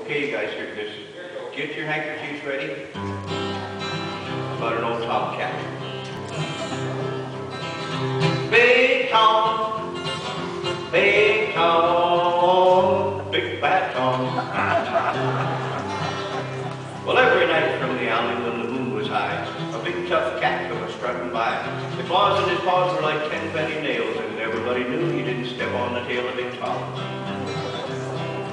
Okay, guys, hear this. Get your handkerchiefs ready. About an old tomcat. Big Tom, big Tom, big bad Tom. Well, every night from the alley when the moon was high, a big tough cat come strutting by. The claws in his paws were like 10 penny nails, and everybody knew he didn't step on the tail of Big Tom.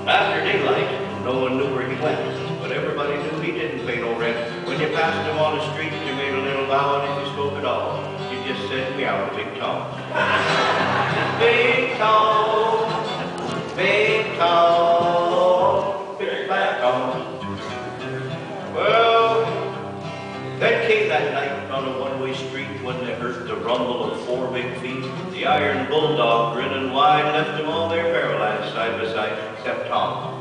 After daylight, no one knew where he went, but everybody knew he didn't pay no rent. When you passed him on the street, you made a little bow, and if you spoke at all, you just said meow, Big Tom. Big Tom, Big Tom, Big Bad Tom. Well, then came that night on a one-way street when they heard the rumble of 4 big feet. The iron bulldog, grinning wide, left them all there paralyzed side by side, except Tom.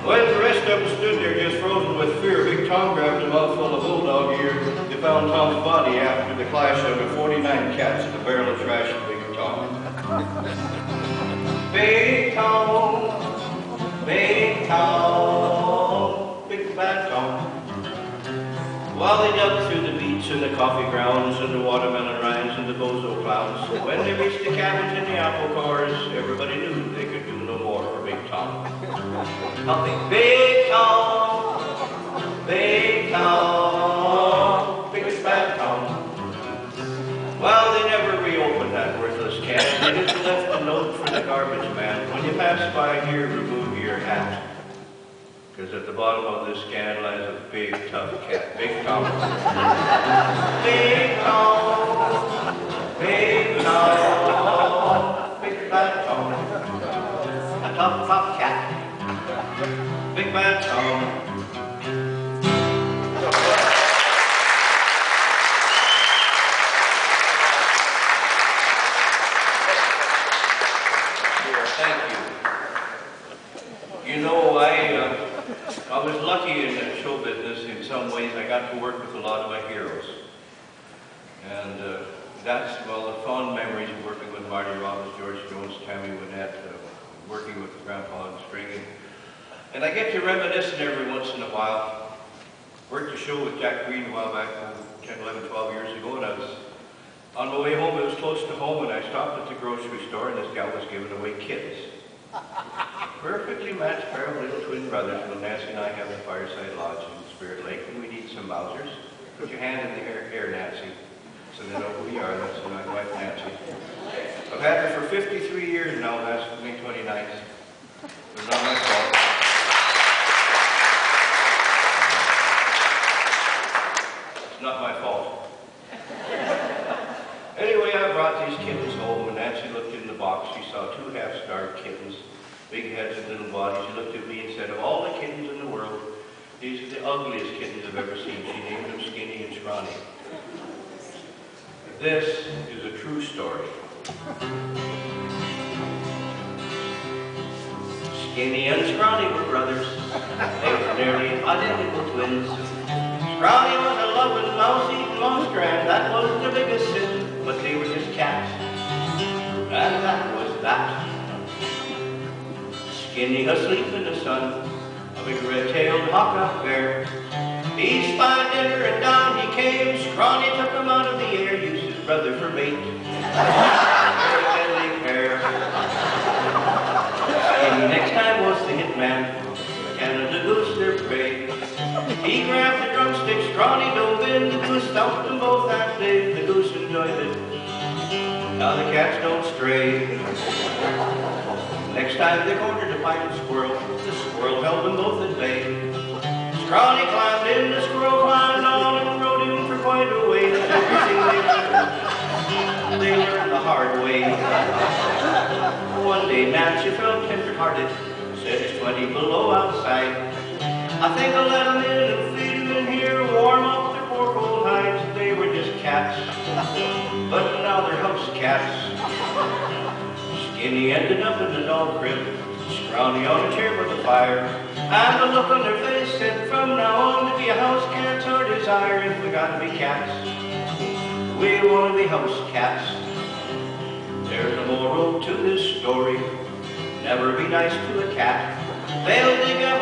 When the rest of them stood there just frozen with fear, Big Tom grabbed a mouthful of bulldog ear. They found Tom's body after the clash of the 49 cats in a barrel of trash of Big Tom. Big Tom, Big Tom, Big Bad Tom. While they dug through the beets and the coffee grounds and the watermelon rinds and the bozo clouds, when they reached the cabins and the apple cores, everybody knew they could do no more for Big Tom. Humping Big Tom, Big Tom, Big Bad Tom. Well, they never reopened that worthless can. They just left a note for the garbage man. When you pass by here, remove your hat. Because at the bottom of this can lies a big, tough cat. Big Tom. Big Tom. Big Tom. Big Bad Tom. A tough, tough cat. Big Bad Tom. Thank you. You know, I was lucky in the show business in some ways. I got to work with a lot of my heroes. And that's, well, the fond memories of working with Marty Robbins, George Jones, Tammy Wynette, working with Grandpa in Spring. And I get to reminiscing every once in a while. Worked a show with Jack Green a while back, 10, 11, 12 years ago, and I was on my way home. It was close to home, and I stopped at the grocery store, and this gal was giving away kittens. Perfectly matched pair of little twin brothers. Well, Nancy and I have a fireside lodge in Spirit Lake, and we need some Mausers. Put your hand in the air, Nancy, so they know who you are. That's my wife, Nancy. I've had her for 53 years now. That's May 29th. It was not my fault. It's not my fault. Anyway, I brought these kittens home, and Nancy looked in the box. She saw 2 half-starved kittens, big heads and little bodies. She looked at me and said, of all the kittens in the world, these are the ugliest kittens I've ever seen. She named them Skinny and Scrawny. This is a true story. Skinny and Scrawny were brothers. They were nearly identical twins. Scrawny was a loving, mouse-eating monster, and that was the biggest sin. But they were just cats. And that was that. Skinny asleep in the sun, a big red-tailed hawk-up bear. He spied dinner and down he came. Scrawny took him out of the air, used his brother for bait. Very deadly pair. Skinny next time was the hitman, Canada goose their prey. He grabbed the drumstick, Scrawny dove in. The goose stumped them both that day. The goose enjoyed it. Now the cats don't stray. Next time they cornered a fighting squirrel, the squirrel held them both at bay. Scrawny climbed in, the squirrel climbed on, and rode him for quite a way. That's everything they learned the hard way. One day Nancy felt tender-hearted, said it's 20 below outside. I think I'll let them in and feed them in here, warm up their poor cold hides. They were just cats, but now they're house cats. Skinny ended up in the dog crib, Scrawny on a chair by the fire. And the look on their face said, from now on to be a house cat's our desire. If we gotta be cats, we wanna be house cats. There's a moral to this story, never be nice to a cat. They'll dig up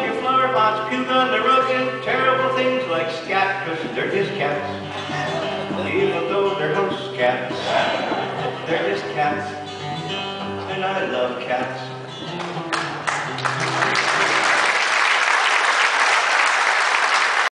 spots, puke on the rug, and terrible things like scat, 'cause they're just cats. Even though they're house cats, they're just cats, and I love cats.